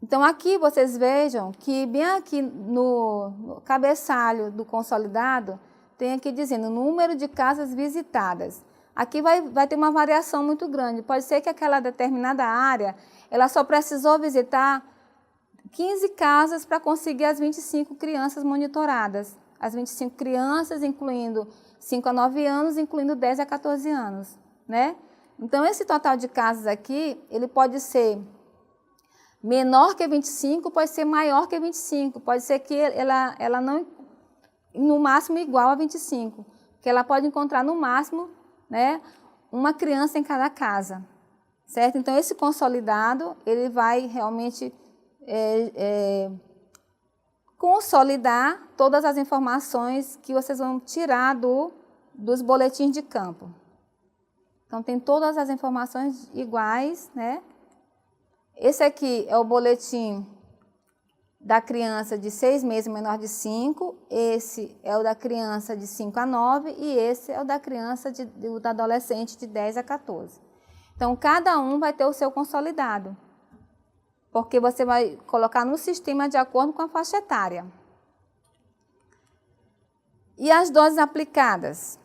Então, aqui vocês vejam que bem aqui no cabeçalho do consolidado, tem aqui dizendo o número de casas visitadas. Aqui vai ter uma variação muito grande. Pode ser que aquela determinada área, ela só precisou visitar 15 casas para conseguir as 25 crianças monitoradas. As 25 crianças, incluindo 5 a 9 anos, incluindo 10 a 14 anos, né? Então, esse total de casos aqui, ele pode ser menor que 25, pode ser maior que 25, pode ser que ela não, no máximo, igual a 25, que ela pode encontrar no máximo, né, uma criança em cada casa, certo? Então, esse consolidado, ele vai realmente consolidar todas as informações que vocês vão tirar dos boletins de campo. Então, tem todas as informações iguais, né? Esse aqui é o boletim da criança de 6 meses menor de 5, esse é o da criança de 5 a 9 e esse é o da criança do adolescente de 10 a 14. Então, cada um vai ter o seu consolidado, porque você vai colocar no sistema de acordo com a faixa etária. E as doses aplicadas?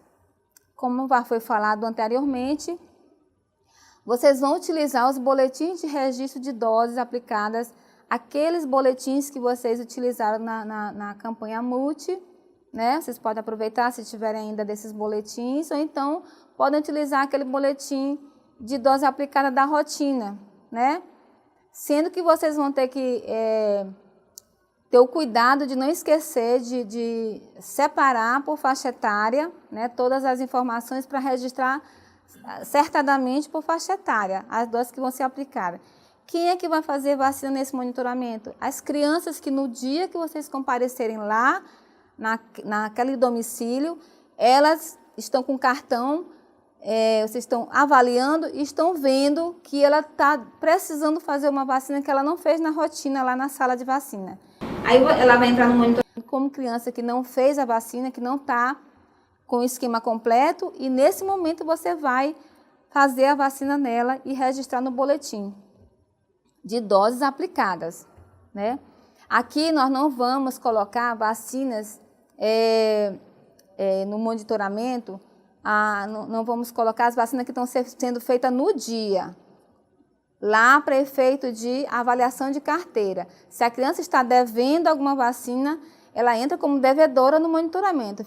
Como já foi falado anteriormente, vocês vão utilizar os boletins de registro de doses aplicadas, aqueles boletins que vocês utilizaram na campanha multi, né? Vocês podem aproveitar se tiverem ainda desses boletins, ou então podem utilizar aquele boletim de dose aplicada da rotina, né? Sendo que vocês vão ter que ter o cuidado de não esquecer de separar por faixa etária, né, todas as informações para registrar certamente por faixa etária, as doses que vão ser aplicadas. Quem é que vai fazer vacina nesse monitoramento? As crianças que no dia que vocês comparecerem lá, naquele domicílio, elas estão com cartão, vocês estão avaliando e estão vendo que ela está precisando fazer uma vacina que ela não fez na rotina lá na sala de vacina. Aí ela vai entrar no monitoramento como criança que não fez a vacina, que não está com o esquema completo, e nesse momento você vai fazer a vacina nela e registrar no boletim de doses aplicadas, né? Aqui nós não vamos colocar vacinas no monitoramento, não vamos colocar as vacinas que estão sendo feitas no dia, lá para efeito de avaliação de carteira. Se a criança está devendo alguma vacina, ela entra como devedora no monitoramento,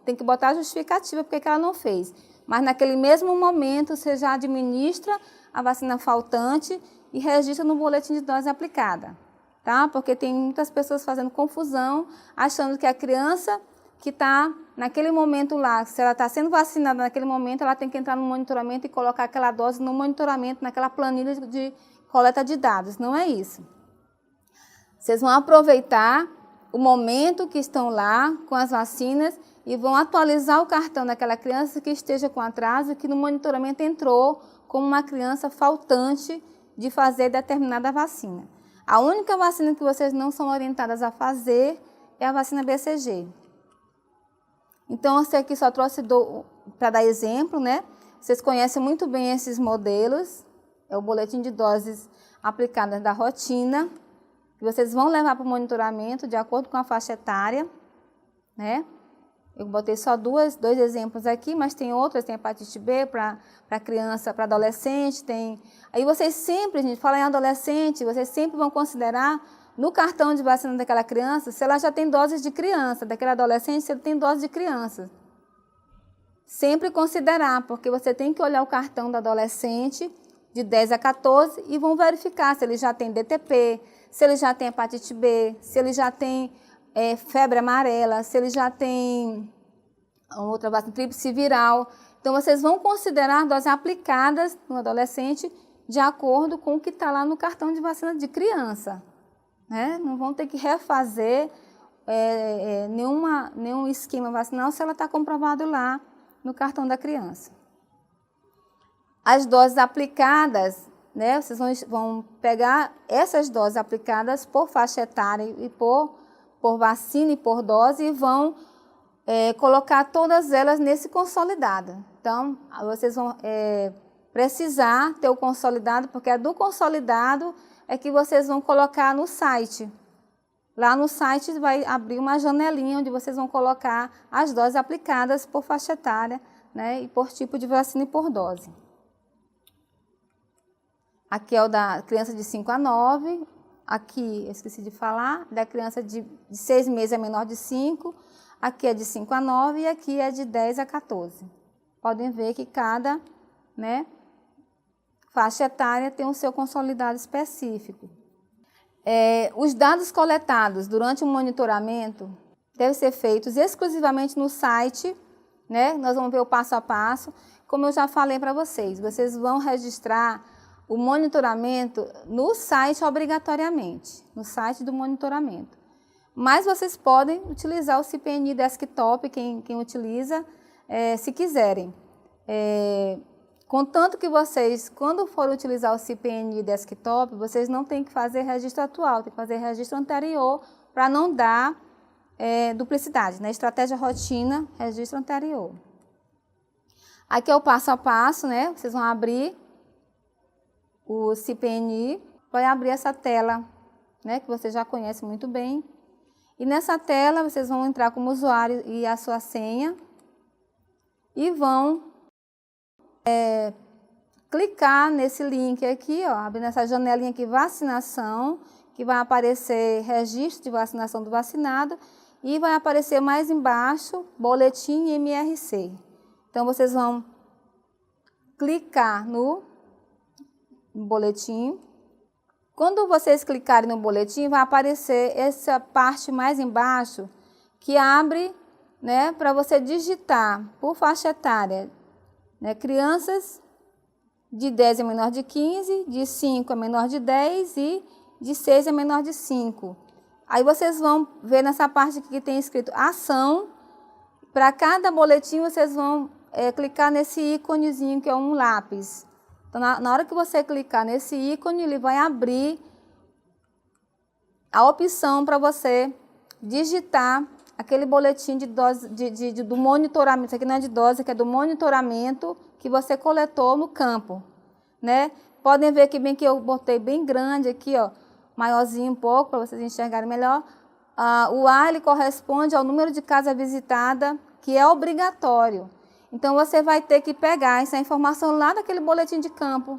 tem que botar a justificativa porque ela não fez. Mas naquele mesmo momento você já administra a vacina faltante e registra no boletim de dose aplicada, tá? Porque tem muitas pessoas fazendo confusão, achando que a criança que está naquele momento lá, se ela está sendo vacinada naquele momento, ela tem que entrar no monitoramento e colocar aquela dose no monitoramento, naquela planilha de coleta de dados. Não é isso, Vocês vão aproveitar o momento que estão lá com as vacinas e vão atualizar o cartão daquela criança que esteja com atraso, que no monitoramento entrou como uma criança faltante de fazer determinada vacina. A única vacina que vocês não são orientadas a fazer é a vacina BCG. Então, eu aqui só trouxe para dar exemplo, né? Vocês conhecem muito bem esses modelos, é o boletim de doses aplicadas da rotina, que vocês vão levar para o monitoramento de acordo com a faixa etária, né? Eu botei só dois exemplos aqui, mas tem outras, tem hepatite B para criança, para adolescente, tem... Aí vocês sempre, a gente fala em adolescente, vocês sempre vão considerar no cartão de vacina daquela criança, se ela já tem doses de criança, daquele adolescente, se ele tem dose de criança. Sempre considerar, porque você tem que olhar o cartão do adolescente de 10 a 14 e vão verificar se ele já tem DTP, se ele já tem hepatite B, se ele já tem febre amarela, se ele já tem outra vacina, tríplice viral. Então, vocês vão considerar doses aplicadas no adolescente de acordo com o que está lá no cartão de vacina de criança. Né? Não vão ter que refazer nenhum esquema vacinal se ela está comprovado lá no cartão da criança. As doses aplicadas, né? Vocês vão pegar essas doses aplicadas por faixa etária e por vacina e por dose e vão colocar todas elas nesse consolidado. Então, vocês vão precisar ter o consolidado, porque é do consolidado é que vocês vão colocar no site. Lá no site vai abrir uma janelinha onde vocês vão colocar as doses aplicadas por faixa etária, né, e por tipo de vacina e por dose. Aqui é o da criança de 5 a 9, aqui, eu esqueci de falar, da criança de 6 meses é menor de 5, aqui é de 5 a 9 e aqui é de 10 a 14. Podem ver que cada, né, faixa etária tem o seu consolidado específico. Os dados coletados durante o monitoramento devem ser feitos exclusivamente no site, né? Nós vamos ver o passo a passo. Como eu já falei para vocês, vocês vão registrar o monitoramento no site obrigatoriamente, no site do monitoramento. Mas vocês podem utilizar o CPNI Desktop, quem utiliza, se quiserem. Contanto que vocês, quando for utilizar o CPNI Desktop, vocês não têm que fazer registro atual, tem que fazer registro anterior para não dar duplicidade, né? Estratégia rotina, registro anterior. Aqui é o passo a passo, né? Vocês vão abrir o CPNI, vai abrir essa tela, né? Que você já conhece muito bem. E nessa tela vocês vão entrar como usuário e a sua senha e vão clicar nesse link aqui, ó, abrindo essa janelinha aqui, vacinação, que vai aparecer registro de vacinação do vacinado e vai aparecer mais embaixo, boletim MRC. Então, vocês vão clicar no boletim. Quando vocês clicarem no boletim, vai aparecer essa parte mais embaixo que abre, né, para você digitar por faixa etária, né, crianças de 10 é menor de 15, de 5 é menor de 10 e de 6 é menor de 5. Aí vocês vão ver nessa parte aqui que tem escrito ação. Para cada boletim vocês vão clicar nesse íconezinho que é um lápis. Então, na hora que você clicar nesse ícone, ele vai abrir a opção para você digitar aquele boletim de dose, do monitoramento. Isso aqui não é de dose, aqui é do monitoramento que você coletou no campo, né? Podem ver que bem que eu botei bem grande aqui, ó, maiorzinho um pouco, para vocês enxergarem melhor. O A ele corresponde ao número de casa visitada, que é obrigatório. Então, você vai ter que pegar essa informação lá daquele boletim de campo,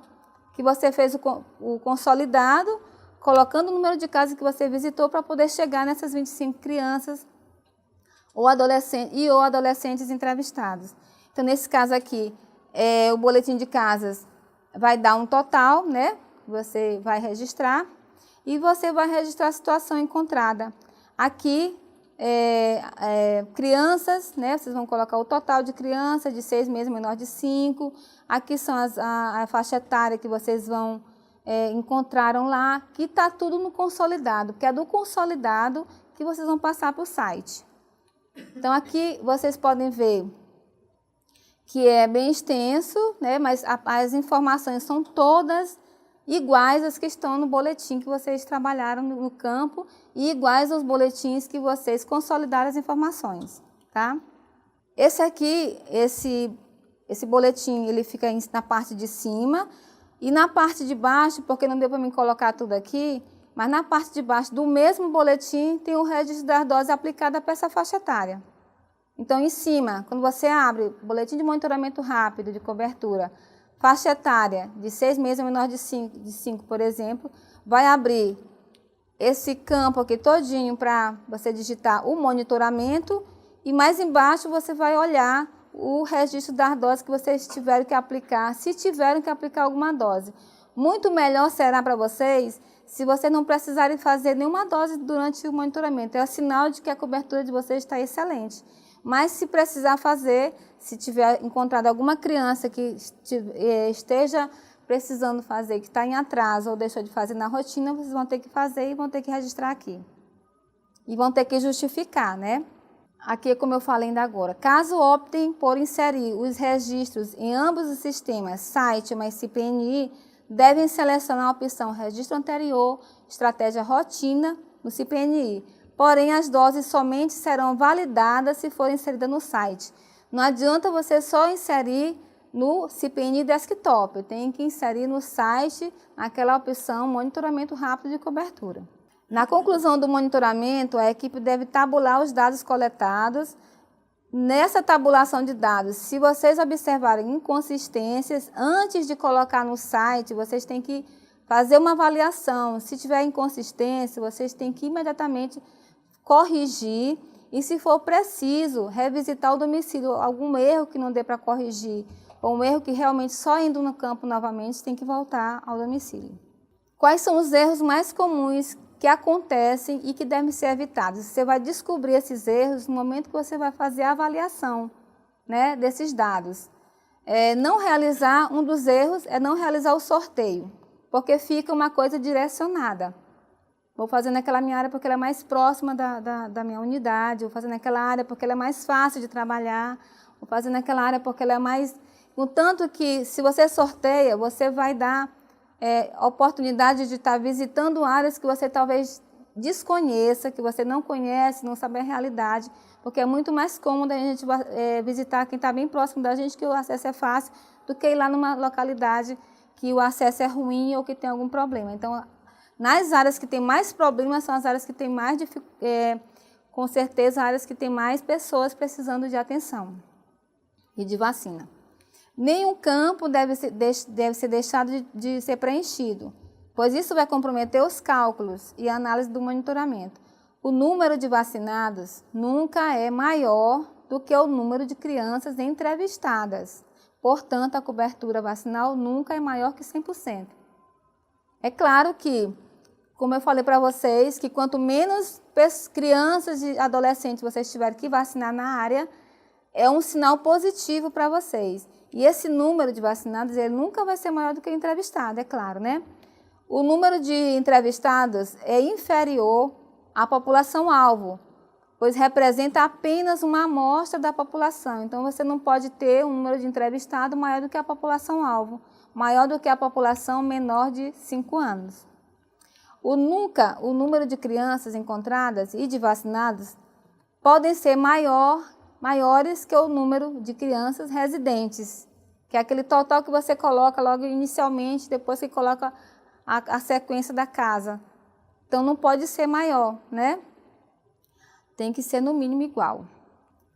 que você fez o consolidado, colocando o número de casas que você visitou para poder chegar nessas 25 crianças ou adolescentes entrevistados. Então, nesse caso aqui, o boletim de casas vai dar um total, né? Você vai registrar e você vai registrar a situação encontrada. Aqui, crianças, né? Vocês vão colocar o total de crianças de 6 meses menor de 5. Aqui são a faixa etária que vocês vão encontraram lá, que está tudo no consolidado, porque é do consolidado que vocês vão passar para o site. Então, aqui vocês podem ver que é bem extenso, né, mas as informações são todas iguais às que estão no boletim que vocês trabalharam no campo e iguais aos boletins que vocês consolidaram as informações, tá? Esse aqui, esse boletim, ele fica na parte de cima e na parte de baixo, porque não deu para mim colocar tudo aqui, mas na parte de baixo do mesmo boletim tem o registro das doses aplicadas para essa faixa etária. Então, em cima, quando você abre boletim de monitoramento rápido de cobertura, faixa etária de 6 meses ou menor de 5, por exemplo, vai abrir esse campo aqui todinho para você digitar o monitoramento e mais embaixo você vai olhar o registro das doses que vocês tiveram que aplicar, se tiveram que aplicar alguma dose. Muito melhor será para vocês se vocês não precisarem fazer nenhuma dose durante o monitoramento. É o sinal de que a cobertura de vocês está excelente. Mas se precisar fazer, se tiver encontrado alguma criança que esteja precisando fazer, que está em atraso ou deixou de fazer na rotina, vocês vão ter que fazer e vão ter que registrar aqui. E vão ter que justificar, né? Aqui, como eu falei ainda agora, caso optem por inserir os registros em ambos os sistemas, site mais CPNI, devem selecionar a opção registro anterior, estratégia rotina no CPNI. Porém, as doses somente serão validadas se forem inseridas no site. Não adianta você só inserir no CPNI Desktop, tem que inserir no site naquela opção monitoramento rápido de cobertura. Na conclusão do monitoramento, a equipe deve tabular os dados coletados. Nessa tabulação de dados, se vocês observarem inconsistências, antes de colocar no site, vocês têm que fazer uma avaliação. Se tiver inconsistência, vocês têm que imediatamente corrigir e, se for preciso, revisitar o domicílio. Algum erro que não dê para corrigir, ou um erro que realmente só indo no campo novamente tem que voltar ao domicílio. Quais são os erros mais comuns que acontecem e que devem ser evitados? Você vai descobrir esses erros no momento que você vai fazer a avaliação, né, desses dados. Um dos erros é não realizar o sorteio, porque fica uma coisa direcionada. Vou fazer naquela minha área porque ela é mais próxima da minha unidade, vou fazer naquela área porque ela é mais fácil de trabalhar, vou fazer naquela área porque ela é mais... Contanto que, se você sorteia, você vai dar oportunidade de estar visitando áreas que você talvez desconheça, que você não conhece, não sabe a realidade, porque é muito mais cômodo a gente visitar quem está bem próximo da gente, que o acesso é fácil, do que ir lá numa localidade que o acesso é ruim ou que tem algum problema. Então, nas áreas que tem mais problemas, são as áreas que tem mais com certeza, áreas que tem mais pessoas precisando de atenção e de vacina. Nenhum campo deve ser deixado de ser preenchido, pois isso vai comprometer os cálculos e a análise do monitoramento. O número de vacinados nunca é maior do que o número de crianças entrevistadas. Portanto, a cobertura vacinal nunca é maior que 100%. É claro que, como eu falei para vocês, que quanto menos crianças e adolescentes vocês tiverem que vacinar na área, é um sinal positivo para vocês. E esse número de vacinados, ele nunca vai ser maior do que o entrevistado, é claro, né? O número de entrevistados é inferior à população-alvo, pois representa apenas uma amostra da população. Então, você não pode ter um número de entrevistado maior do que a população-alvo, maior do que a população menor de 5 anos. O número de crianças encontradas e de vacinados podem ser maiores que o número de crianças residentes, que é aquele total que você coloca logo inicialmente, depois que coloca a sequência da casa. Então, não pode ser maior, né? Tem que ser no mínimo igual.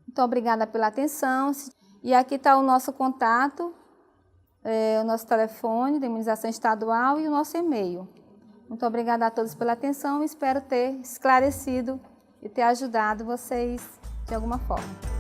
Então, obrigada pela atenção. E aqui está o nosso contato, o nosso telefone da imunização estadual e o nosso e-mail. Muito obrigada a todos pela atenção. Espero ter esclarecido e ter ajudado vocês de alguma forma.